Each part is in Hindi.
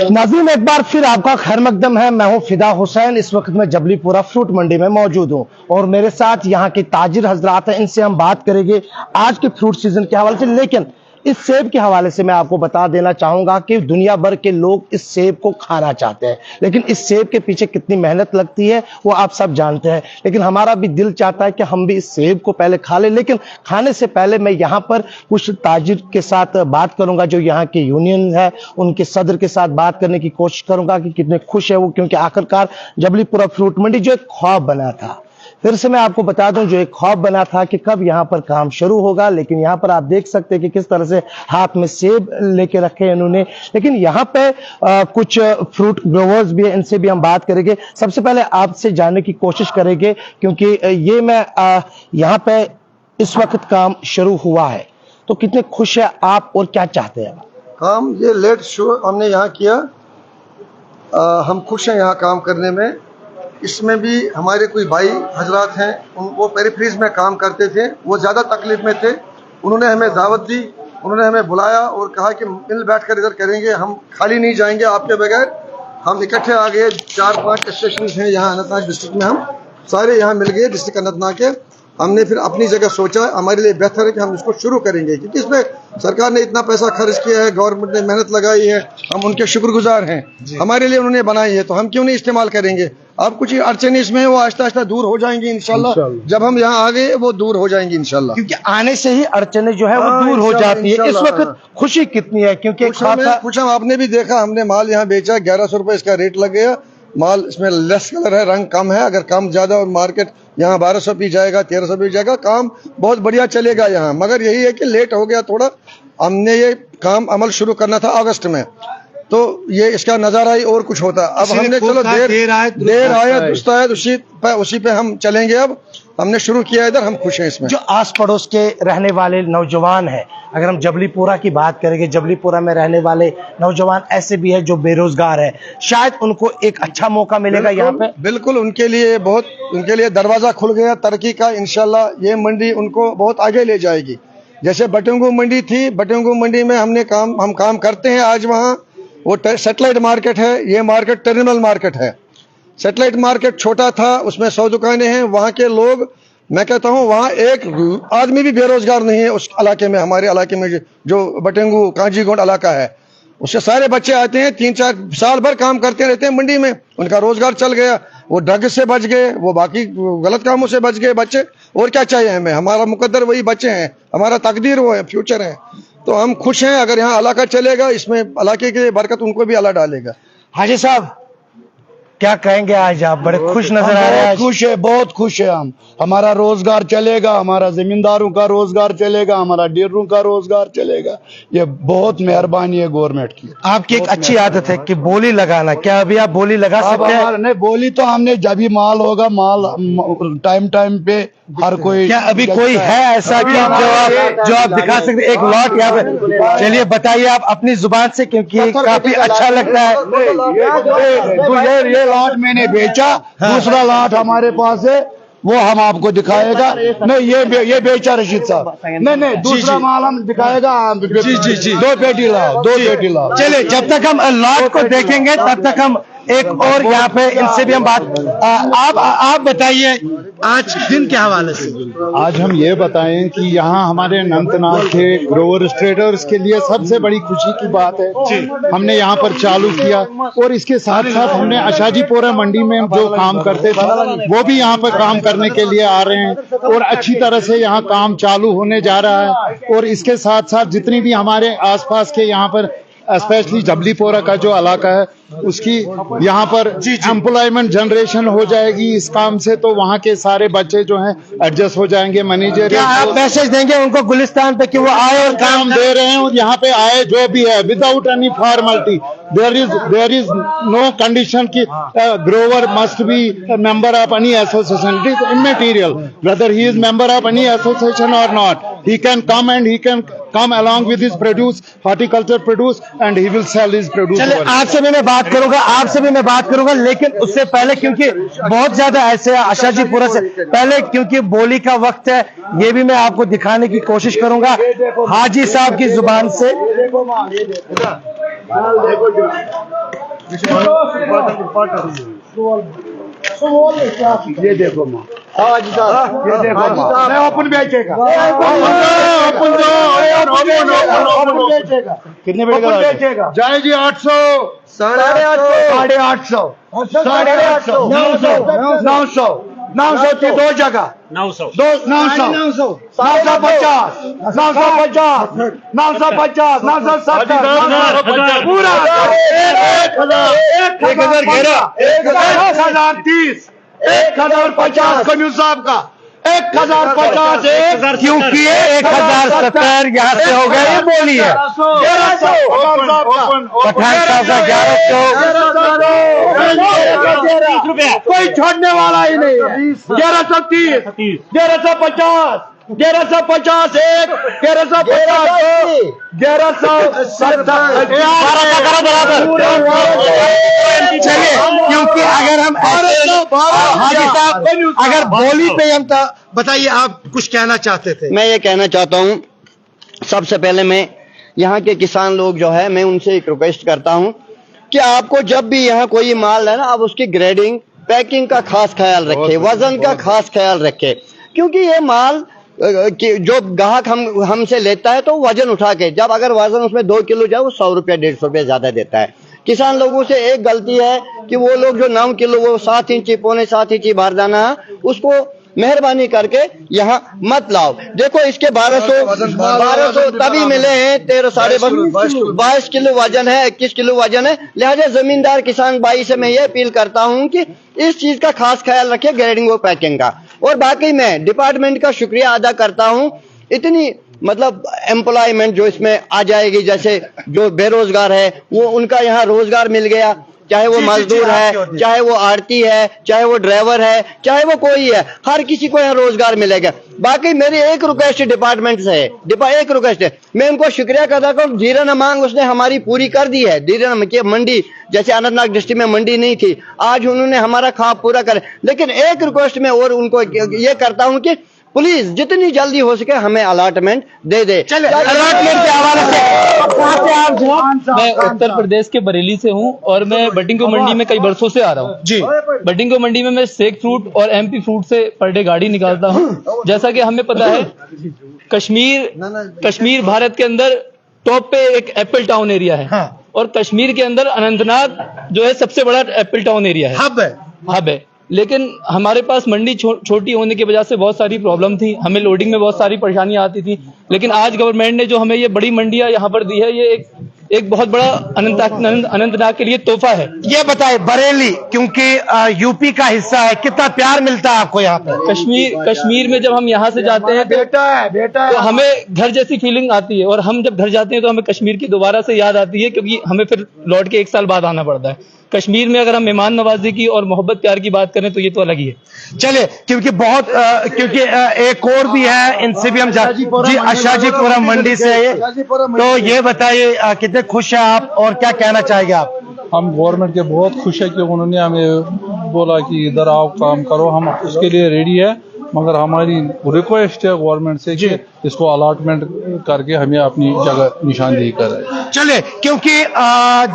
नाज़रीन, एक बार फिर आपका खैर मकदम है। मैं हूं फिदा हुसैन। इस वक्त मैं जबलीपुरा फ्रूट मंडी में मौजूद हूं और मेरे साथ यहां के ताजिर हजरात हैं। इनसे हम बात करेंगे आज के फ्रूट सीजन के हवाले से। लेकिन इस सेब के हवाले से मैं आपको बता देना चाहूंगा कि दुनिया भर के लोग इस सेब को खाना चाहते हैं, लेकिन इस सेब के पीछे कितनी मेहनत लगती है वो आप सब जानते हैं। लेकिन हमारा भी दिल चाहता है कि हम भी इस सेब को पहले खा लें। लेकिन खाने से पहले मैं यहाँ पर कुछ ताजिर के साथ बात करूंगा, जो यहाँ के यूनियन है उनके सदर के साथ बात करने की कोशिश करूंगा कि कितने खुश है वो, क्योंकि आखिरकार जबलीपुरा फ्रूट मंडी जो एक ख्वाब बना था, फिर से मैं आपको बता दूं, जो एक ख्वाब बना था कि कब यहां पर काम शुरू होगा। लेकिन यहां पर आप देख सकते हैं कि किस तरह से हाथ में सेब लेके रखे हैं इन्होंने। लेकिन यहां पे कुछ फ्रूट ग्रोवर्स भी हैं, इनसे भी हम बात करेंगे। सबसे पहले आपसे जानने की कोशिश करेंगे, क्योंकि ये मैं यहां पे इस वक्त काम शुरू हुआ है, तो कितने खुश है आप और क्या चाहते हैं? काम ये लेट शो हमने यहाँ किया, हम खुश हैं यहाँ काम करने में। इसमें भी हमारे कोई भाई हजरात हैं, वो पेरिफेरीज में काम करते थे, वो ज़्यादा तकलीफ में थे। उन्होंने हमें दावत दी, उन्होंने हमें बुलाया और कहा कि मिल बैठकर इधर करेंगे, हम खाली नहीं जाएंगे आपके बगैर। हम इकट्ठे आ गए। 4-5 स्टेशन हैं यहाँ अनंतनाग डिस्ट्रिक्ट में, हम सारे यहाँ मिल गए डिस्ट्रिक्ट अनंतनाग के। हमने फिर अपनी जगह सोचा हमारे लिए बेहतर है कि हम इसको शुरू करेंगे, क्योंकि इसमें सरकार ने इतना पैसा खर्च किया है, गवर्नमेंट ने मेहनत लगाई है, हम उनके शुक्रगुजार हैं। हमारे लिए उन्होंने बनाई है, तो हम क्यों नहीं इस्तेमाल करेंगे। अब कुछ अड़चने इसमें वो आहिस्ता आहिस्ता दूर हो जाएंगी इंशाल्लाह। जब हम यहाँ आ गए वो दूर हो जाएंगी इंशाल्लाह, क्योंकि आने से ही अड़चने जो है वो दूर हो जाती है। इस वक्त खुशी कितनी है, क्योंकि कुछ हम आपने भी देखा, हमने माल यहाँ बेचा, 1100 रुपये इसका रेट लग गया। माल इसमें लेस कलर है, रंग कम है। अगर कम ज्यादा और मार्केट यहाँ 1200 भी जाएगा, 1300 भी जाएगा, काम बहुत बढ़िया चलेगा यहाँ। मगर यही है कि लेट हो गया थोड़ा। हमने ये काम अमल शुरू करना था अगस्त में, तो ये इसका नजारा ही और कुछ होता। अब हमने चलो देर आयत दुरुस्त आयत, उसी पे हम चलेंगे। अब हमने शुरू किया इधर, हम खुश हैं इसमें। जो आस पड़ोस के रहने वाले नौजवान हैं, अगर हम जबलीपुरा की बात करेंगे, जबलीपुरा में रहने वाले नौजवान ऐसे भी है जो बेरोजगार है, शायद उनको एक अच्छा मौका मिलेगा यहाँ पे। बिल्कुल उनके लिए दरवाजा खुल गया तरक्की का। इंशाल्लाह ये मंडी उनको बहुत आगे ले जाएगी। जैसे बटेंगू मंडी थी, बटेंगू मंडी में हम काम करते हैं आज। वहाँ वो सेटेलाइट मार्केट है, ये मार्केट टर्मिनल मार्केट है। सेटेलाइट मार्केट छोटा था, उसमें 100 दुकानें हैं। वहाँ के लोग, मैं कहता हूँ वहाँ एक आदमी भी बेरोजगार नहीं है उस इलाके में। हमारे इलाके में जो बटेंगू कांजीगोंड इलाका है, उससे सारे बच्चे आते हैं, 3-4 साल भर काम करते रहते हैं मंडी में, उनका रोजगार चल गया। वो ड्रग से बच गए, वो बाकी गलत कामों से बच गए बच्चे। और क्या चाहिए हमें, हमारा मुकद्दर वही बच्चे हैं, हमारा तकदीर वो है, फ्यूचर है। तो हम खुश हैं। अगर यहाँ इलाका चलेगा, इसमें इलाके की बरकत उनको भी अल्लाह डालेगा। हाजी साहब क्या कहेंगे? आज आप बड़े खुश नजर आ रहे हैं। खुश है, बहुत खुश है हम। हमारा रोजगार चलेगा, हमारा जमींदारों का रोजगार चलेगा, हमारा डीलरों का रोजगार चलेगा। ये बहुत मेहरबानी है गवर्नमेंट की। आपकी एक अच्छी आदत है कि बोली लगाना, क्या अभी आप बोली लगा सकते हैं? नहीं, बोली तो हमने जब भी माल होगा, माल टाइम पे हर कोई। क्या अभी कोई है ऐसा कि जो आप दिखा सकते? एक लॉट यहाँ पे, चलिए बताइए आप अपनी जुबान से, क्योंकि काफी अच्छा लगता है। ये लॉट मैंने बेचा, दूसरा लॉट हमारे पास है, वो हम आपको दिखाएगा। नहीं, ये बेचा रशीद साहब। नहीं, दूसरा माल हम दिखाएगा। जी, 2 पेटी लाओ, 2 पेटी लाओ। चलिए, जब तक हम लॉट को देखेंगे तब तक हम एक और यहाँ पे इनसे भी हम बात। आप बताइए आज दिन के हवाले से। आज हम ये बताएं कि यहाँ हमारे अनंतनाग के ग्रोवर ट्रेडर्स के लिए सबसे बड़ी खुशी की बात है, हमने यहाँ पर चालू किया। और इसके साथ साथ हमने अशाजीपुरा मंडी में जो काम करते थे वो भी यहाँ पर काम करने के लिए आ रहे हैं, और अच्छी तरह से यहाँ काम चालू होने जा रहा है। और इसके साथ साथ जितनी भी हमारे आसपास के यहाँ पर स्पेशली जबलीपुरा का जो इलाका है, उसकी यहाँ पर एम्प्लॉयमेंट जनरेशन हो जाएगी इस काम से। तो वहाँ के सारे बच्चे जो हैं एडजस्ट हो जाएंगे। मैनेजर, क्या आप मैसेज देंगे उनको गुलिस्तान पे कि वो आए और काम दे रहे हैं, और यहाँ पे आए जो भी है without any formality. There is no condition की grower must be member of any association. It is immaterial whether he is member of any association और not. He can come and he can come along with his produce, horticulture produce, and he will sell his produce. चलिए, आज से मैंने बात करूंगा, आपसे भी मैं बात करूंगा, लेकिन उससे पहले क्योंकि बहुत ज्यादा ऐसे आशाजीपुरा से पहले क्योंकि बोली का वक्त है, ये भी मैं आपको दिखाने की कोशिश करूंगा हाजी साहब की जुबान से। ये देखो माँ, हाजी साहब, ये देखो माँ, ओपन बेचेगा, कितने बेचेगा? जय जी 800, 850, 900, 900 की दो जगह, 900, 950, 950, 970, पूरा 1030, 1050 कम्यू साहब का 1050, क्योंकि 1070 यहाँ से हो गया, ये बोली है 1100, पठान साहब का 1100, कोई छोड़ने वाला ही नहीं है। 1130, 1150, 1150, 1170, चलिए, क्योंकि अगर हम हाजी साहब अगर बोली पे हम तो बताइए, आप कुछ कहना चाहते थे? मैं ये कहना चाहता हूँ, सबसे पहले मैं यहाँ के किसान लोग जो है, मैं उनसे एक रिक्वेस्ट करता हूँ कि आपको जब भी यहाँ कोई माल है ना, आप उसकी ग्रेडिंग, पैकिंग का खास ख्याल रखें, वजन का खास ख्याल रखें, क्योंकि ये माल जो ग्राहक हमसे लेता है तो वजन उठा के, जब अगर वजन उसमें 2 किलो जाए वो 100 रुपया 150 रुपया ज्यादा देता है। किसान लोगों से एक गलती है कि वो लोग जो 9 किलो वो 7 इंची पौने 7 इंची बारदाना उसको मेहरबानी करके यहाँ मत लाओ। देखो इसके 1200 तभी मिले हैं, 13 साढ़े 22 किलो वजन है, 21 किलो वजन है। लिहाजा जमींदार किसान भाई से मैं ये अपील करता हूँ कि इस चीज का खास ख्याल रखे, ग्रेडिंग और पैकिंग का। और बाकी मैं डिपार्टमेंट का शुक्रिया अदा करता हूँ, इतनी मतलब एम्प्लॉयमेंट जो इसमें आ जाएगी, जैसे जो बेरोजगार है वो उनका यहाँ रोजगार मिल गया, चाहे वो मजदूर है, चाहे वो आड़ती है, चाहे वो ड्राइवर है, चाहे वो कोई है, हर किसी को यहाँ रोजगार मिलेगा। बाकी मेरी एक रिक्वेस्ट डिपार्टमेंट से है, एक रिक्वेस्ट है, मैं उनको शुक्रिया करता हूँ, जीरा मांग उसने हमारी पूरी कर दी है। जीरा की मंडी, जैसे अनंतनाग डिस्ट्रिक्ट में मंडी नहीं थी, आज उन्होंने हमारा ख्वाब पूरा कर। लेकिन एक रिक्वेस्ट में और उनको ये करता हूँ कि प्लीज जितनी जल्दी हो सके हमें अलॉटमेंट दे दे। चलिए, अलॉटमेंट के हवाले से मैं उत्तर प्रदेश के बरेली से हूं और मैं बटिंगो मंडी में कई वर्षों से आ रहा हूं जी। बटिंगो मंडी में मैं शेख फ्रूट और एमपी फ्रूट से पर डे गाड़ी निकालता हूं। जैसा कि हमें पता है, कश्मीर भारत के अंदर टॉप पे एक एप्पल टाउन एरिया है। हाँ। और कश्मीर के अंदर अनंतनाग जो है सबसे बड़ा एप्पल टाउन एरिया है, हब है। लेकिन हमारे पास मंडी छोटी होने की वजह से बहुत सारी प्रॉब्लम थी, हमें लोडिंग में बहुत सारी परेशानियां आती थी। लेकिन आज गवर्नमेंट ने जो हमें ये बड़ी मंडियां यहाँ पर दी है, ये एक बहुत बड़ा अनंतनाग के लिए तोहफा है। ये बताए बरेली क्योंकि यूपी का हिस्सा है, कितना प्यार मिलता है आपको यहाँ पे? कश्मीर में जब हम यहाँ से जाते हैं तो हमें घर जैसी फीलिंग आती है, और हम जब घर जाते हैं तो हमें कश्मीर की दोबारा से याद आती है, क्योंकि हमें फिर लौट के 1 साल बाद आना पड़ता है। कश्मीर में अगर हम मेहमान नवाजी की और मोहब्बत प्यार की बात करें तो ये तो अलग ही है। चलिए, क्योंकि बहुत क्योंकि एक और भी है, इनसे भी हम जी आशाजीपुरा मंडी से है, तो ये बताइए कितने खुश हैं आप और क्या कहना चाहेंगे आप? हम गवर्नमेंट के बहुत खुश है कि उन्होंने हमें बोला कि इधर आओ काम करो, हम उसके लिए रेडी है। मगर हमारी रिक्वेस्ट है गवर्नमेंट से कि इसको अलॉटमेंट करके हमें अपनी जगह निशानदेही करें। चलिए, क्योंकि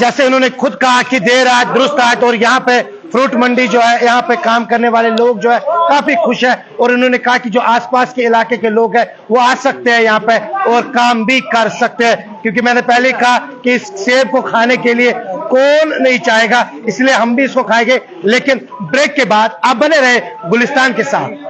जैसे उन्होंने खुद कहा कि देर आए दुरुस्त आए, और यहाँ पे फ्रूट मंडी जो है, यहाँ पे काम करने वाले लोग जो है काफी खुश है, और उन्होंने कहा कि जो आसपास के इलाके के लोग हैं वो आ सकते हैं यहाँ पे और काम भी कर सकते हैं। क्योंकि मैंने पहले कहा कि इस सेब को खाने के लिए कौन नहीं चाहेगा, इसलिए हम भी इसको खाएंगे। लेकिन ब्रेक के बाद आप बने रहे गुलिस्तान के साथ।